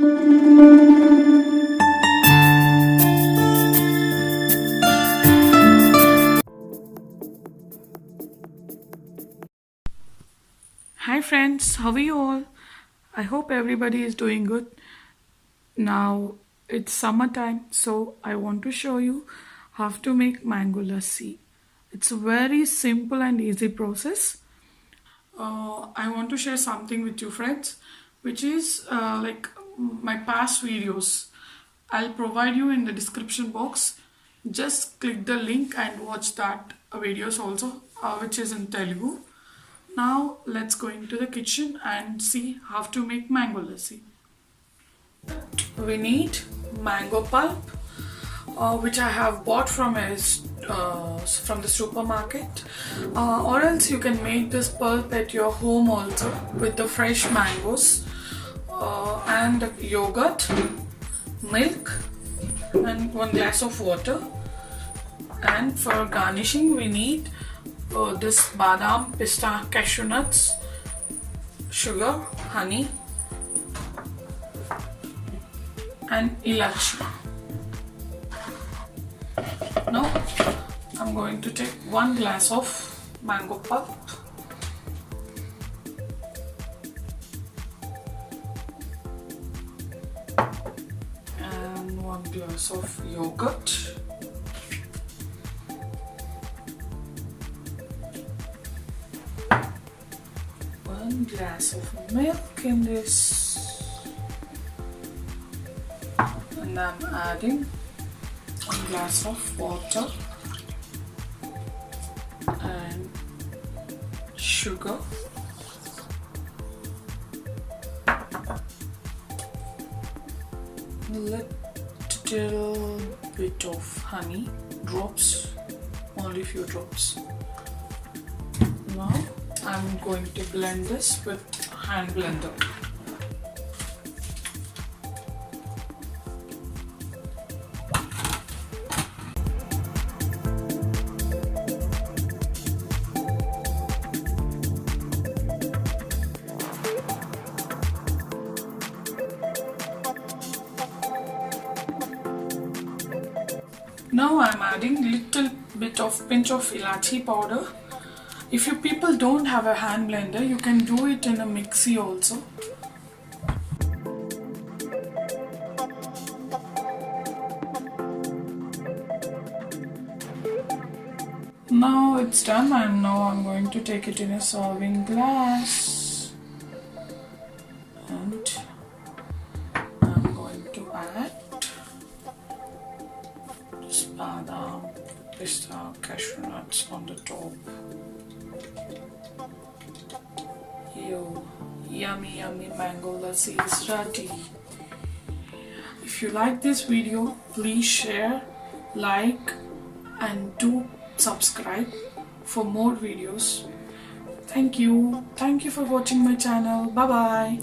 Hi friends, how are you all? I hope everybody is doing good. Now it's summertime, so I want to show you how to make mango lassi. It's a very simple and easy process. I want to share something with you friends, which is like my past videos. I'll provide you in the description box. Just click the link and watch that videos also, which is in Telugu. Now let's go into the kitchen and see how to make mango lassi. We need mango pulp, which I have bought from the supermarket, or else you can make this pulp at your home also with the fresh mangoes, and yogurt, milk, and 1 glass of water. And for garnishing, we need this badam, pista, cashew nuts, sugar, honey, and ilachi. Now I'm going to take 1 glass of mango pulp and 1 glass of yogurt, glass of milk in this, and I'm adding 1 glass of water and sugar, a little bit of honey, drops, only few drops. Now I'm going to blend this with hand blender. Now I'm adding little bit of pinch of ilachi powder. If you people don't have a hand blender, you can do it in a mixcy also. Now it's done, and now I'm going to take it in a serving glass. And I'm going to add this badam, pista, cashew nuts on the top. Yo, yummy mango lassi is ready. If you like this video, please share, like, and do subscribe for more videos. Thank you for watching my channel. Bye bye.